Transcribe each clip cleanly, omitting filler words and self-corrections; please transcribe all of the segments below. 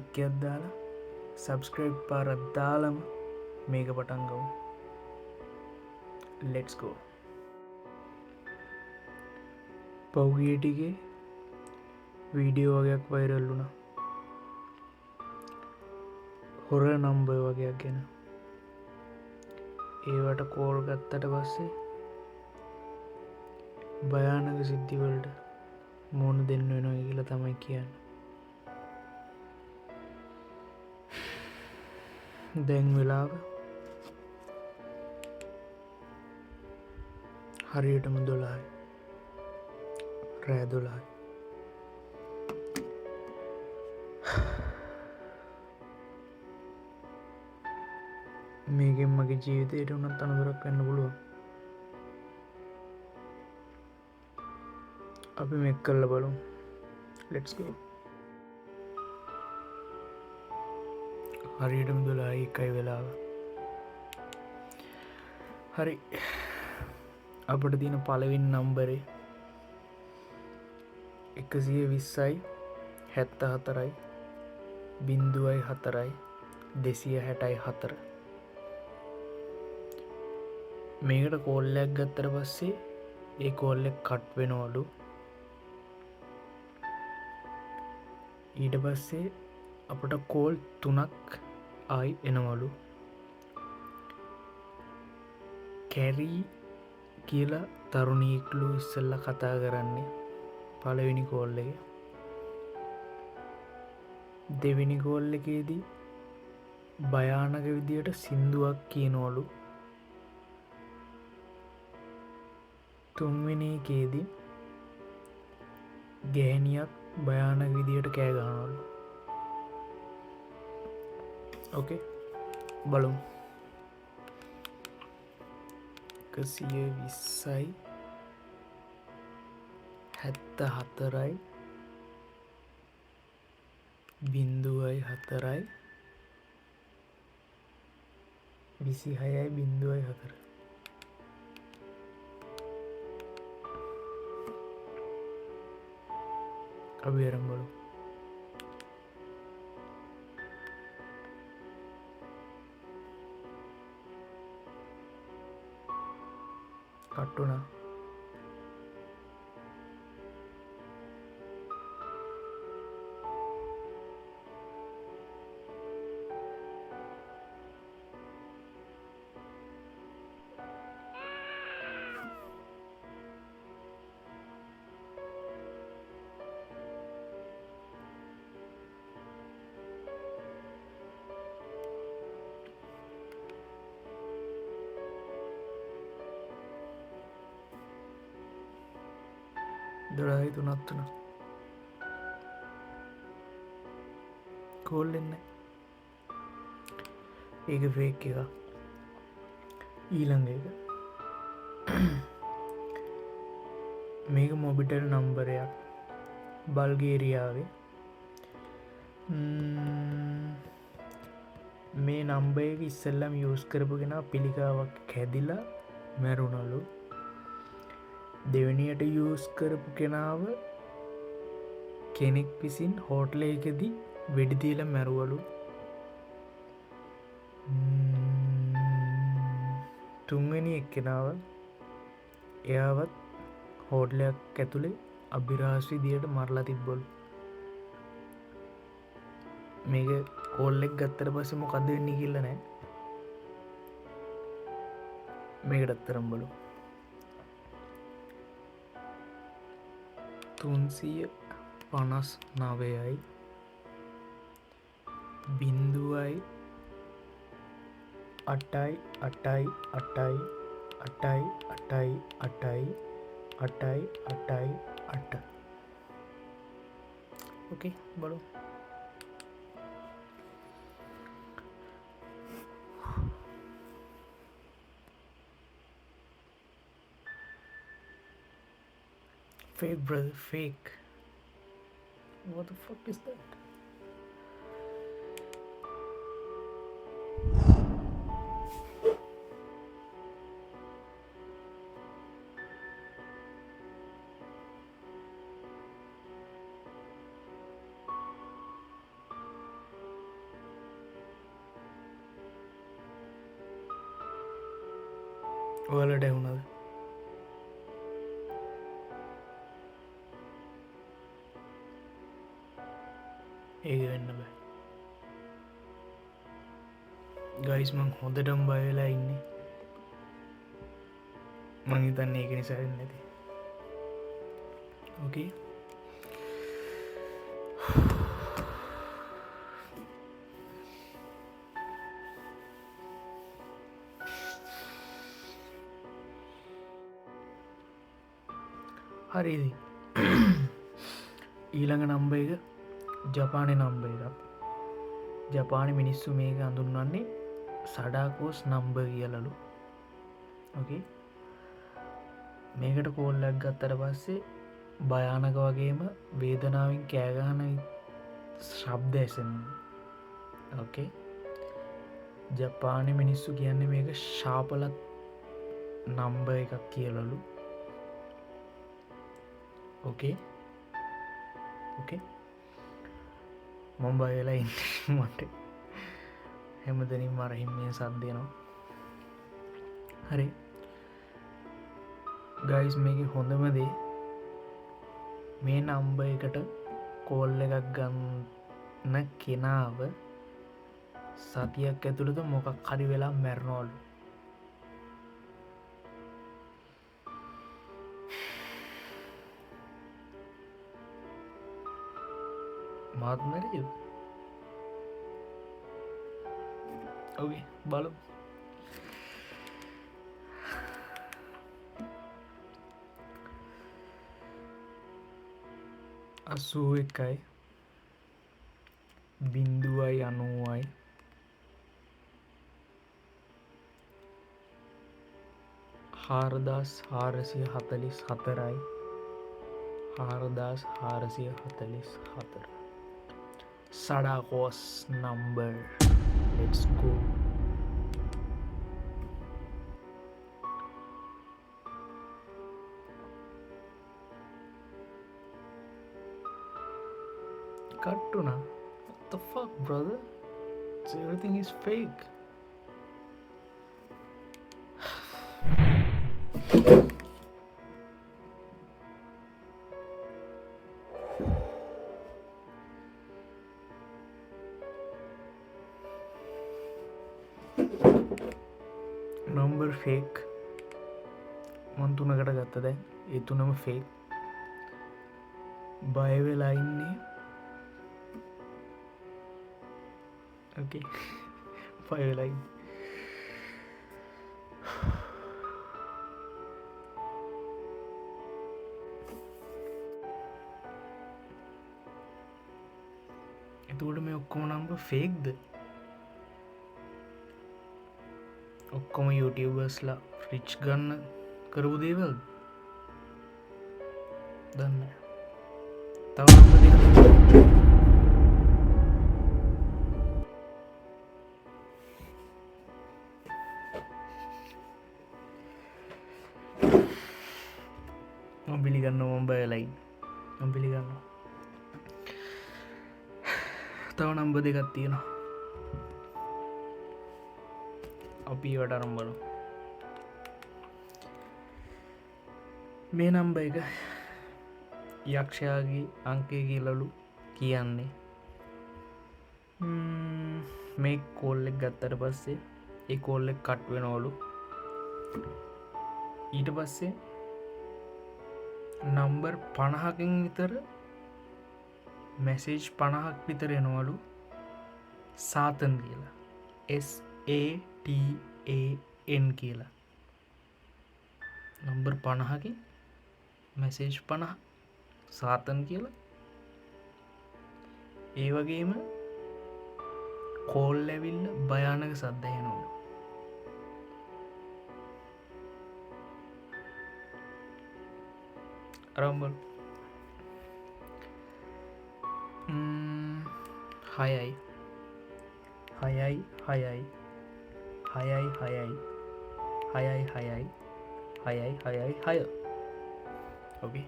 Like එකක් දාලා subscribe පාරක් දාලම මේක පටන් ගමු. ලෙට්ස් ගෝ. පෞගිය ටිකේ වීඩියෝ වගේක් වෛරල් වුණා. හොර නම්බර් වගේක් ගැන. ඒවට කෝල් ගත්තට පස්සේ භයානක සිද්ධිවලට මුහුණ දෙන්න වෙනවා කියලා තමයි කියන්නේ. දැන් වෙලාව හරියටම 12යි. රෑ 12යි. මේකෙන් මගේ ජීවිතයට උනත් අනතුරක් වෙන්න පුළුවන්. අපි මේක කරලා බලමු. let's go. හරියටම 12යි වෙලාව. හරි. අපිට තියෙන පළවෙනි නම්බරේ 120යි 74යි 0.4යි 264. මේකට කෝල් එකක් ගත්තට පස්සේ ඒ කෝල් එක කට් වෙනවලු. ඊට පස්සේ අපට කෝල් 3ක් ආයි එනවලු. කැරී කියලා තරුණියෙක්ලු ඉස්සෙල්ලා කතා කරන්නේ පළවෙනි කෝල් එකේ. දෙවෙනි කෝල් එකේදී භයානක විදියට සින්දුවක් කියනවලු. තුන්වෙනි එකේදී ගැහණියක් භයානක විදියට කෑ ගහනවලු. ඕකේ බලමු. 120යි 74යි 0.4යි 26යි 0.4. අපි අරන් බලමු. කට්ටුනා. දොළහයි 3 කෝල් එන්නේ. ඒක ෆේක් එක. ඊළඟ එක මේක මොබිටෙල් නම්බරයක් බල්ගේරියාවේ. මේ නම්බර් එක ඉස්සෙල්ලම යූස් කරපු කෙනා පිළිකාවක් හැදිලා මැරුණලු. දෙවැනියට යූස් කරපු කෙනාව කෙනෙක් විසින් හෝටල එකදී වෙඩි දීලා මැරුවලු. තුන්වෙනි එක්කෙනාව එයාවත් හෝටලයක් ඇතුලේ අභිරහස් විදියට මරලා තිබ්බලු. මේක කෝල් එක ගත්තට පස්සේ මොකද වෙන්නේ කියලා නෑ. මේකට අත්තරම් බලමු. 359යි 0.8යි 8යි 8යි 8යි 8යි 8යි 8යි 8යි 8යි 8. ඕකේ බලමු. Fake brother, fake. What the fuck is that? ඔයාලට ඇහුණද? ඒක වෙන්න බෑ. ගයිස් මං හොඳටම බය වෙලා ඉන්නේ. මං හිතන්නේ ඒක නිසා වෙන්නේ නැති. ඕකේ. හරි ඉතින්. ඊළඟ නම්බර එක ජපානයේ නම්බර එකක්. ජපානයේ මිනිස්සු මේක හඳුන්වන්නේ සඩාකෝස් නම්බර් කියලාලු. ඕකේ. මේකට කෝල් එකක් ගත්තට පස්සේ භයානක වගේම වේදනාවෙන් කෑ ගහන ශබ්ද ඇසෙනවා. ඕකේ. ජපානයේ මිනිස්සු කියන්නේ මේක ශාපලත් නම්බර් එකක් කියලාලු. ඕකේ. ඕකේ. මම බය වෙලා ඉන්නේ මට. හැමදැනින්ම අර හිම්මේ සද්ද එනවා. හරි. ගයිස් මේකේ හොඳම දේ මේ නම්බර් එකට කෝල් එකක් ගන්න කෙනාව සතියක් ඇතුළත මොකක් හරි වෙලා මැරෙනවලු. මාත් මැරෙයිද? ඕකේ බලමු. අසූ එකයි බින්දුවයි 90යි 4444යි 4444 සඩාකෝස් number. let's go. Kattuna. What the fuck, brother? So everything is fake. Number fake. මන් තුනකට ගත්ත දැන්. ඒ තුනම fake. බය වෙලා ඉන්නේ. Okay. බය වෙලා ඉන්නේ. එතකොට මේ ඔක්කොම නම්බර් ෆේක්ද? ඔක්කොම YouTubers ලා රිච් ගන්න කරපු දේවල්ද? දන්නේ නැහැ. තව නම්බර් දෙකක් මම පිළිගන්නවා. මම බයලා ඉන්නේ. මම පිළිගන්නවා. තව නම්බර් දෙකක් තියෙනවා. අපි ඒවට අරන් බලමු. මේ නම්බර් එක යක්ෂයාගේ අංකය කියලාලු කියන්නේ. මේ කෝල් එක ගත්තට පස්සේ ඒ කෝල් එක කට් වෙනවලු. ඊට පස්සේ නම්බර් 50කින් විතර මැසේජ් 50ක් විතර එනවලු සාතන් කියලා. SATAN කියලා. නම්බර් 50කින් මැසේජ් 50 සාතන් කියලා. ඒ වගේම කෝල් ඇවිල්ලා භයානක සද්ද ඇහෙනවලු. අරම්බල් 6යි 6යි 6යි 6යි 6යි 6යි 6යි 6යි 6යි 6. ඕකේ.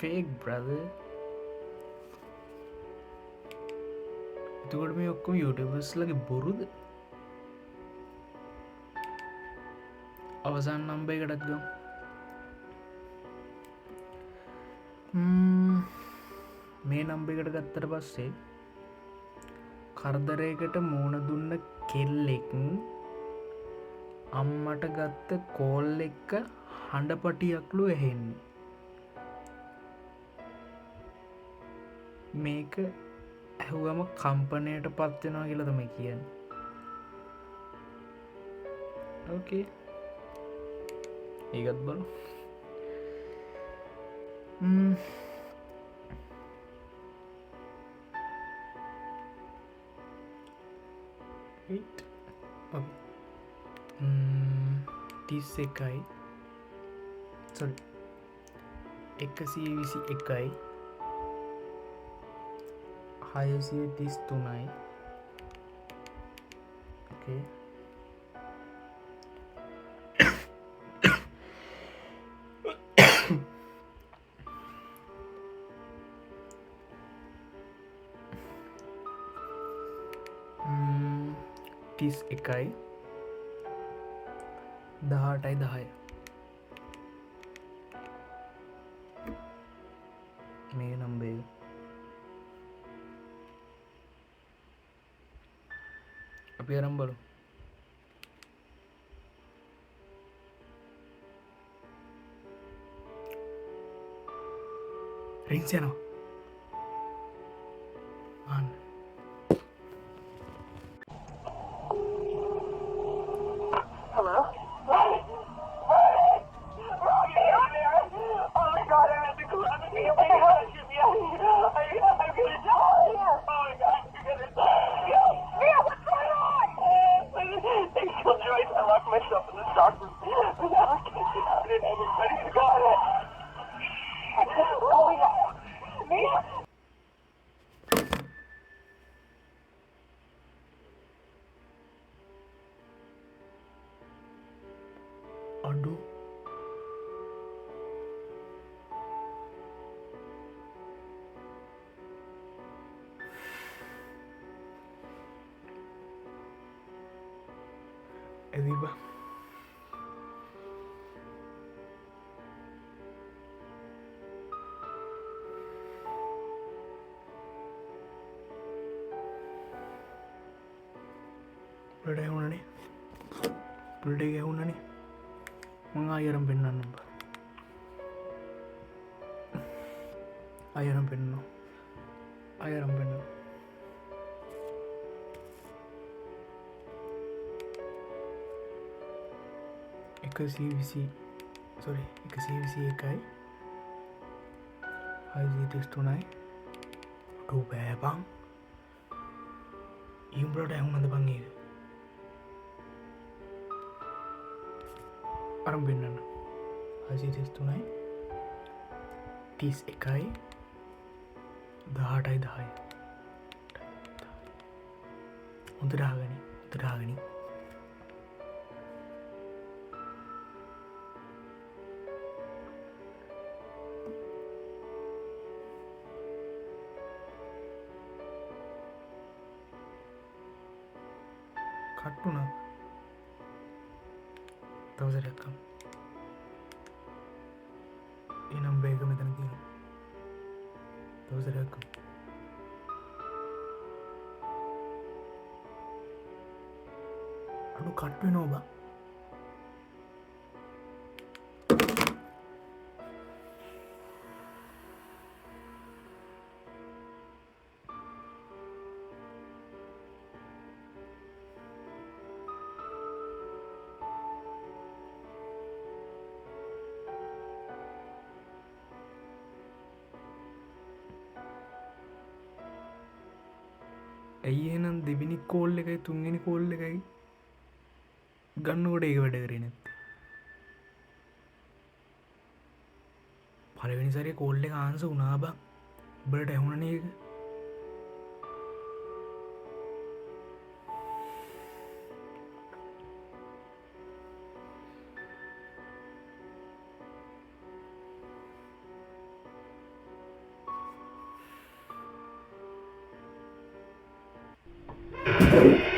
fake brother. එතකොට මේ ඔක්කොම YouTubers ලගේ බොරුද? අවසාන නම්බර් එකටත් ගමු. මේ නම්බර් එකට ගත්තට පස්සේ කරදරයකට මූණ දුන්න කෙල්ලෙක් අම්මට ගත්ත කෝල් එක්ක හඬපටියක්ලු ඇහෙන්නේ. මේක ඇහුවම කම්පනයට පත්වෙනවා කියලා තමයි කියන්නේ. ඕකේ, ඒකත් බලමු. තිස් එකයි සොරි 121යි 633යි. ඕකේ, තිස් එකයි 18යි 10. මේ නම්බර් අපි අරන් බලමු. රින්ග්ස් යනවා. අන්න Hello? Oh my god, I have to go. I'm gonna get my house. I'm gonna die. Oh my god, I'm gonna die. Mia, what's going on? They killed me right. I locked myself in the stock room. Now I can't get out and everybody's got it. Oh my god. Mia. අඩු එදිබා පුලට ඇහුණනේ පුලට ඇහුණනේ මං අයරම් පෙන්න්න බ අයරම් පෙන්නවා අයරම් පෙන්න්න 121යි 633යි ටු බෑබං ඉම්බලට ඇහුනද බං ඒක අරම් පෙන්න්න 633යි 31යි 18යි 10. හොඳටාගනි කට්ටුනා තවසරක්කම් එනම් බේග මෙතන තියෙන තවසරක්කම් අඩු කට්ටුව නෝබා ඇයි එනම් දෙවිනි කෝල් එකයි තුන්ගෙන කෝල් එකයි ගන්නකොට ඒක වැඩ කරේ නැත්තේ පළවෙනි සැරේ කෝල් එක ආන්සර් වුණා බං උඹලට ඇහුණනේ ඒක Bye.